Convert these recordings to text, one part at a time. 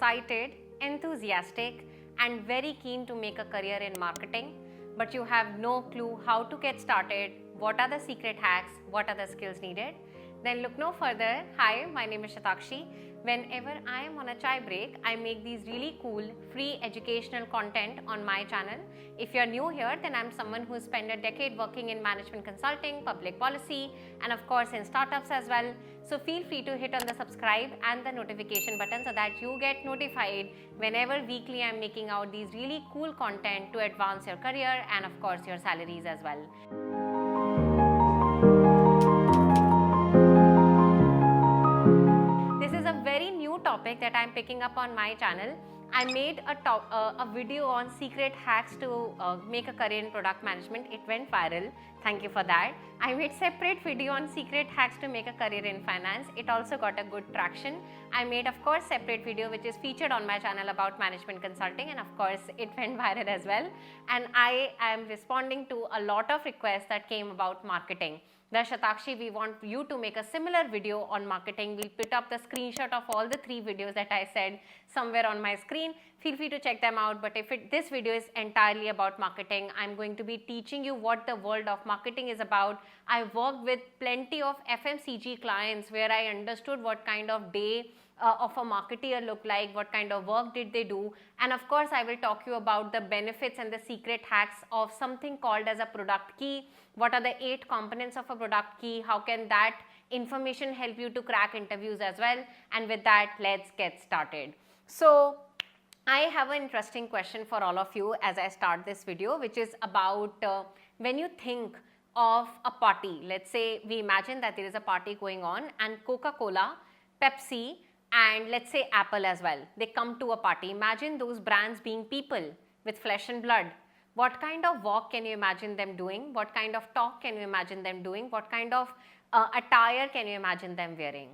excited, enthusiastic, and very keen to make a career in marketing, but you have no clue how to get started, what are the secret hacks, what are the skills needed? Then look no further. Hi, my name is Shatakshi. Whenever I am on a chai break, I make these really cool free educational content on my channel. If you're new here, then I'm someone who spent a decade working in management consulting, public policy, and of course in startups as well. So feel free to hit on the subscribe and the notification button so that you get notified whenever weekly I'm making out these really cool content to advance your career and of course your salaries as well. Topic that I'm picking up on my channel. I made a video on secret hacks to make a career in product management. It went viral. Thank you for that. I made separate video on secret hacks to make a career in finance. It also got a good traction. I made of course separate video which is featured on my channel about management consulting, and of course it went viral as well. And I am responding to a lot of requests that came about marketing. Shatakshi, we want you to make a similar video on marketing. We'll put up the screenshot of all the 3 videos that I said somewhere on my screen. Feel free to check them out. But if this video is entirely about marketing, I'm going to be teaching you what the world of marketing is about. I worked with plenty of FMCG clients where I understood what kind of day of a marketeer look like, what kind of work did they do, and of course I will talk you about the benefits and the secret hacks of something called as a product key. What are the 8 components of a product key? How can that information help you to crack interviews as well? And with that, let's get started. So I have an interesting question for all of you as I start this video, which is about when you think of a party. Let's say we imagine that there is a party going on and Coca-Cola, Pepsi, and let's say Apple as well, they come to a party. Imagine those brands being people with flesh and blood. What kind of work can you imagine them doing? What kind of talk can you imagine them doing? What kind of attire can you imagine them wearing?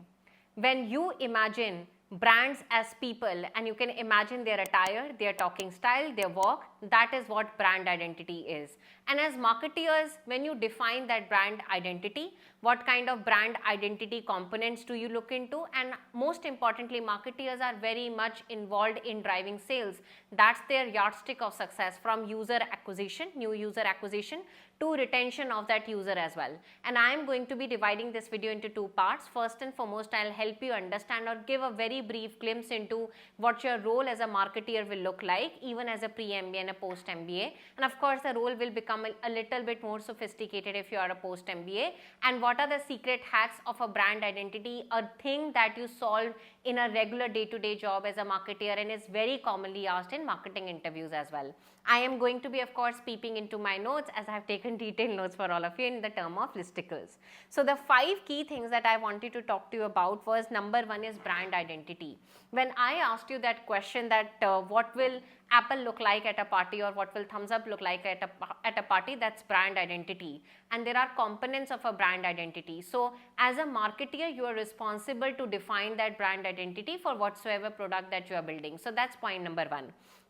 When you imagine brands as people and you can imagine their attire, their talking style, their work, that is what brand identity is. And as marketeers, when you define that brand identity, what kind of brand identity components do you look into? And most importantly, marketeers are very much involved in driving sales. That's their yardstick of success, from user acquisition, new user acquisition, to retention of that user as well. And I am going to be dividing this video into 2 parts. First and foremost, I'll help you understand or give a very brief glimpse into what your role as a marketeer will look like, even as a pre-MBA and a post-MBA. And of course, the role will become a little bit more sophisticated if you are a post-MBA. And what are the secret hacks of a brand identity, a thing that you solve in a regular day-to-day job as a marketeer and is very commonly asked in marketing interviews as well. I am going to be of course peeping into my notes as I have taken detailed notes for all of you in the term of listicles. So the 5 key things that I wanted to talk to you about was, number 1 is brand identity. When I asked you that question that what will Apple look like at a party or what will Thumbs Up look like at a party, that's brand identity. And there are components of a brand identity. So as a marketeer, you are responsible to define that brand identity for whatsoever product that you are building. So that's point number 1.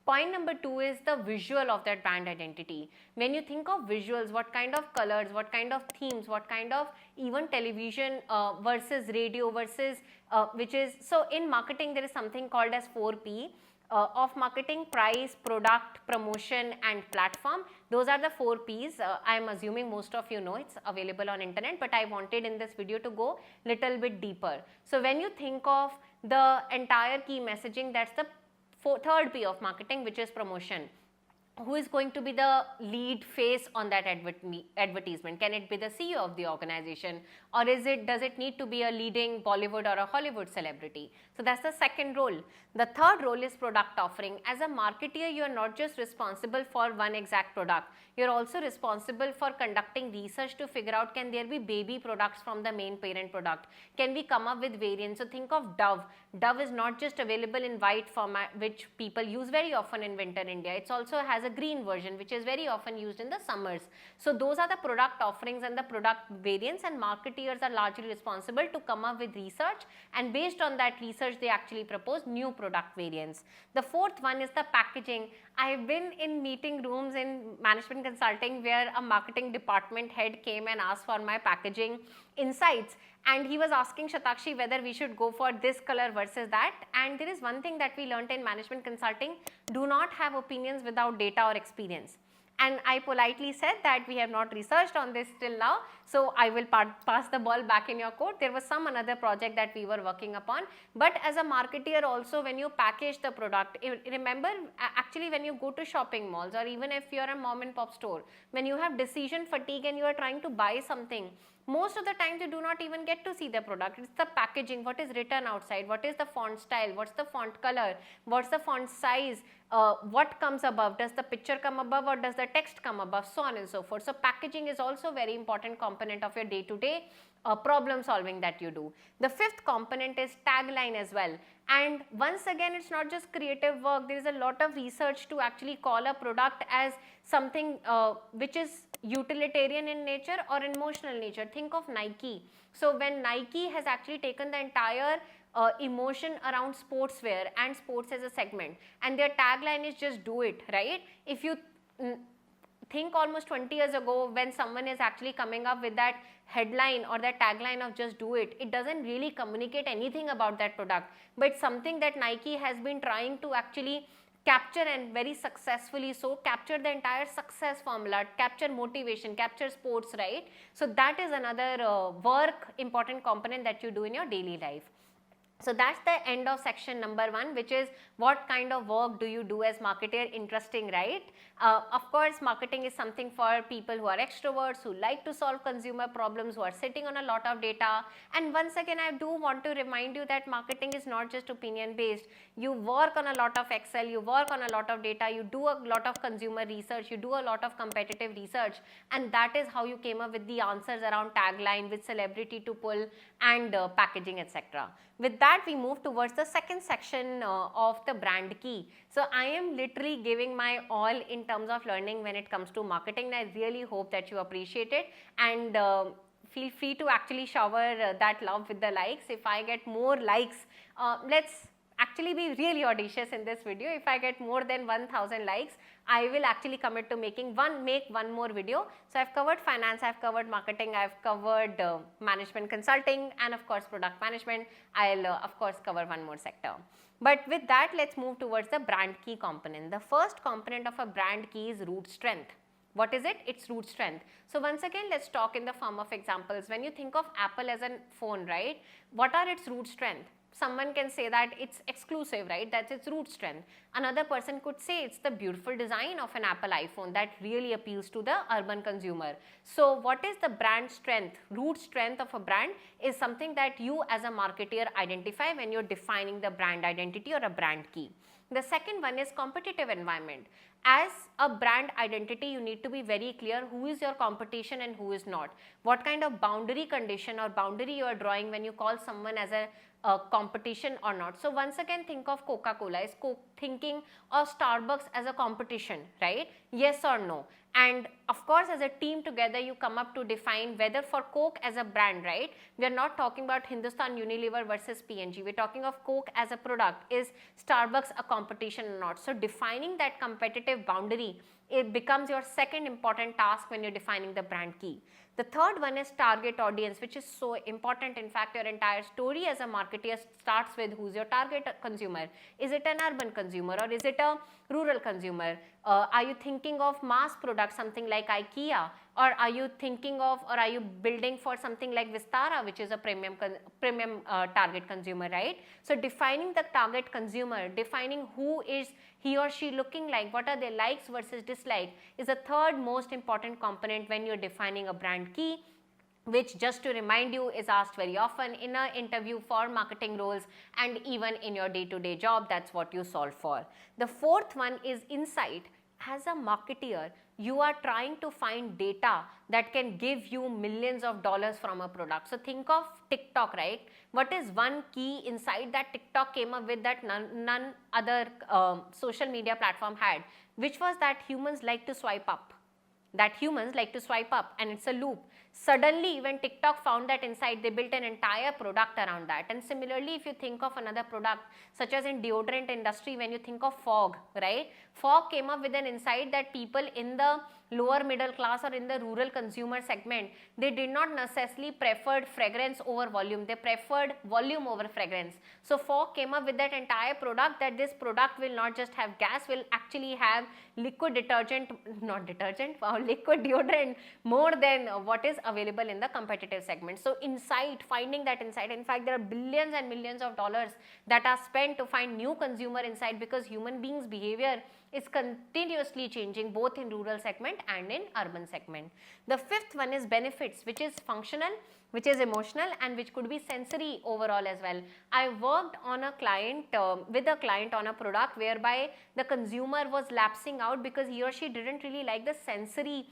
Point number 2 is the visual of that brand identity. When you think of visuals, what kind of colors, what kind of themes, what kind of even television versus radio versus which is, so in marketing there is something called as 4P. Of marketing: price, product, promotion and platform. Those are the 4 P's. I am assuming most of you know, it's available on internet, but I wanted in this video to go little bit deeper. So when you think of the entire key messaging, that's the 3rd P of marketing, which is promotion. Who is going to be the lead face on that advertisement? Can it be the CEO of the organization, or does it need to be a leading Bollywood or a Hollywood celebrity? So that's the 2nd role. The 3rd role is product offering. As a marketeer, you are not just responsible for one exact product. You're also responsible for conducting research to figure out, can there be baby products from the main parent product? Can we come up with variants? So think of Dove. Dove is not just available in white format, which people use very often in winter India. It also has a green version, which is very often used in the summers. So those are the product offerings and the product variants, and marketeers are largely responsible to come up with research, and based on that research, they actually propose new product variants. The 4th one is the packaging. I have been in meeting rooms in management consulting where a marketing department head came and asked for my packaging insights, and he was asking Shatakshi whether we should go for this color versus that. And there is one thing that we learned in management consulting: do not have opinions without data or experience. And I politely said that we have not researched on this till now, so I will pass the ball back in your court. There was some another project that we were working upon, but as a marketeer also, when you package the product, remember actually when you go to shopping malls, or even if you are a mom and pop store, when you have decision fatigue and you are trying to buy something, most of the times you do not even get to see the product. It's the packaging, what is written outside, what is the font style, what's the font color, what's the font size, what comes above, does the picture come above or does the text come above, so on and so forth. So packaging is also very important component of your day-to-day problem solving that you do. The fifth component is tagline as well. And once again, it's not just creative work. There is a lot of research to actually call a product as something which is utilitarian in nature or emotional nature. Think of Nike. So when Nike has actually taken the entire emotion around sportswear and sports as a segment, and their tagline is just do it, right? If you think almost 20 years ago, when someone is actually coming up with that headline or that tagline of just do it, it doesn't really communicate anything about that product, but something that Nike has been trying to actually capture, and very successfully so, capture the entire success formula, capture motivation, capture sports, right? So that is another work important component that you do in your daily life. So that's the end of section number 1, which is what kind of work do you do as marketer. Interesting, right? Of course, marketing is something for people who are extroverts, who like to solve consumer problems, who are sitting on a lot of data. And once again, I do want to remind you that marketing is not just opinion based. You work on a lot of Excel, you work on a lot of data, you do a lot of consumer research, you do a lot of competitive research, and that is how you came up with the answers around tagline, with celebrity to pull, and packaging, etc. With that, we move towards the second section of the brand key. So I am literally giving my all in terms of learning when it comes to marketing, and I really hope that you appreciate it, and feel free to actually shower that love with the likes. If I get more likes, let's actually be really audacious in this video. If I get more than 1000 likes, I will actually commit to make one more video. So I've covered finance, I've covered marketing, I've covered management consulting, and of course product management. I'll of course cover one more sector. But with that, let's move towards the brand key component. The first component of a brand key is root strength. What is it? It's root strength. So once again, let's talk in the form of examples. When you think of Apple as a phone, right? What are its root strength? Someone can say that it's exclusive, right? That's its root strength. Another person could say it's the beautiful design of an Apple iPhone that really appeals to the urban consumer. So what is the brand strength? Root strength of a brand is something that you as a marketer identify when you're defining the brand identity or a brand key. The second one is competitive environment. As a brand identity, you need to be very clear who is your competition and who is not. What kind of boundary condition or boundary you are drawing when you call someone as a competition or not. So once again, think of Coca-Cola. Is thinking of Starbucks as a competition, right? Yes or no? And of course, as a team together, you come up to define whether for Coke as a brand, right? We are not talking about Hindustan Unilever versus P&G. We're talking of Coke as a product. Is Starbucks a competition or not? So defining that competitive boundary, it becomes your second important task when you're defining the brand key. The third one is target audience, which is so important. In fact, your entire story as a marketer starts with who's your target consumer. Is it an urban consumer or is it a rural consumer? Are you thinking of mass products, something like IKEA, or are you thinking of, or are you building for something like Vistara, which is a premium target consumer, right? So defining the target consumer, defining who is he or she looking like, what are their likes versus dislikes, is the third most important component when you're defining a brand key, which, just to remind you, is asked very often in an interview for marketing roles, and even in your day-to-day job. That's what you solve for. The fourth one is insight. As a marketer, you are trying to find data that can give you millions of dollars from a product. So think of TikTok, right? What is one key insight that TikTok came up with that none other social media platform had? Which was that humans like to swipe up. that humans like to swipe up, and it's a loop. Suddenly, when TikTok found that insight, they built an entire product around that. And similarly, if you think of another product, such as in deodorant industry, when you think of fog, right? Fog came up with an insight that people in the lower middle class or in the rural consumer segment, they did not necessarily preferred fragrance over volume. They preferred volume over fragrance. So fog came up with that entire product, that this product will not just have gas, will actually have liquid detergent, not detergent, liquid deodorant more than what is available in the competitive segment. So insight, finding that insight, in fact there are billions and millions of dollars that are spent to find new consumer insight, because human beings' behavior is continuously changing both in rural segment and in urban segment. The fifth one is benefits, which is functional, which is emotional, and which could be sensory overall as well. I worked on a client, with a client on a product whereby the consumer was lapsing out because he or she didn't really like the sensory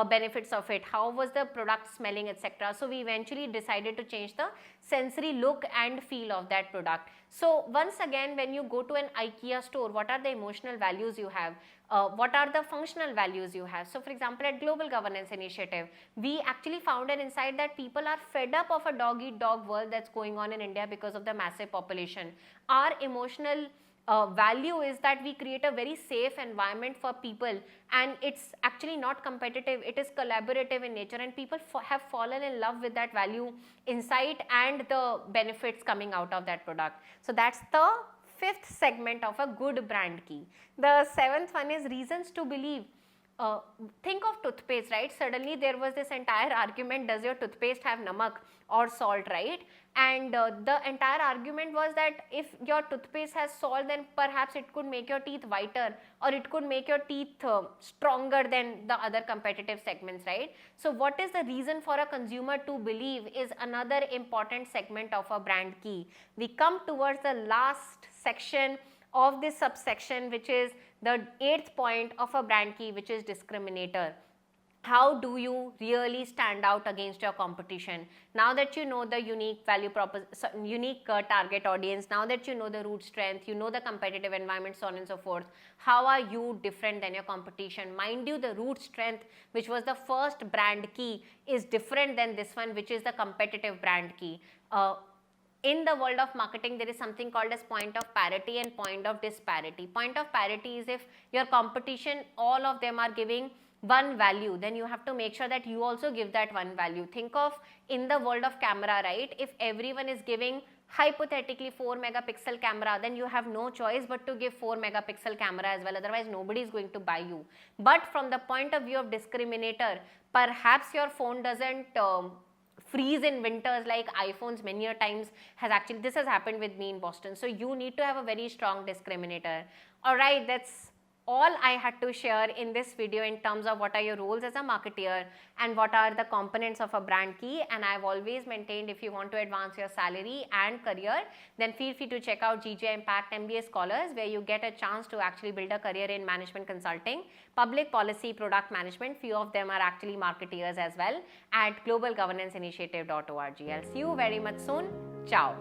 benefits of it. How was the product smelling, etc. So we eventually decided to change the sensory look and feel of that product. So once again, when you go to an IKEA store, what are the emotional values you have? What are the functional values you have? So for example, at Global Governance Initiative, we actually found an insight that people are fed up of a dog-eat-dog world that's going on in India because of the massive population. Our emotional value is that we create a very safe environment for people, and it's actually not competitive, it is collaborative in nature, and people have fallen in love with that value, insight, and the benefits coming out of that product. So that's the fifth segment of a good brand key. The seventh one is reasons to believe. Think of toothpaste, right? Suddenly there was this entire argument, does your toothpaste have namak or salt, right? And the entire argument was that if your toothpaste has salt, then perhaps it could make your teeth whiter, or it could make your teeth stronger than the other competitive segments, right? So what is the reason for a consumer to believe is another important segment of a brand key. We come towards the last section of this subsection, which is the 8th point of a brand key, which is discriminator. How do you really stand out against your competition? Now that you know the unique value proposition, unique target audience, now that you know the root strength, you know the competitive environment, so on and so forth, how are you different than your competition? Mind you, the root strength, which was the first brand key, is different than this one, which is the competitive brand key. In the world of marketing, there is something called as point of parity and point of disparity. Point of parity is if your competition, all of them are giving one value, then you have to make sure that you also give that one value. Think of in the world of camera, right? If everyone is giving hypothetically 4 megapixel camera, then you have no choice but to give 4 megapixel camera as well, otherwise nobody is going to buy you. But from the point of view of discriminator, perhaps your phone doesn't freeze in winters like iPhones many a times has actually, this has happened with me in Boston. So you need to have a very strong discriminator. Alright, that's all I had to share in this video in terms of what are your roles as a marketeer and what are the components of a brand key. And I've always maintained, if you want to advance your salary and career, then feel free to check out GJ Impact MBA Scholars, where you get a chance to actually build a career in management consulting, public policy, product management. Few of them are actually marketeers as well, at globalgovernance.initiative.org. I'll see you very much soon. Ciao.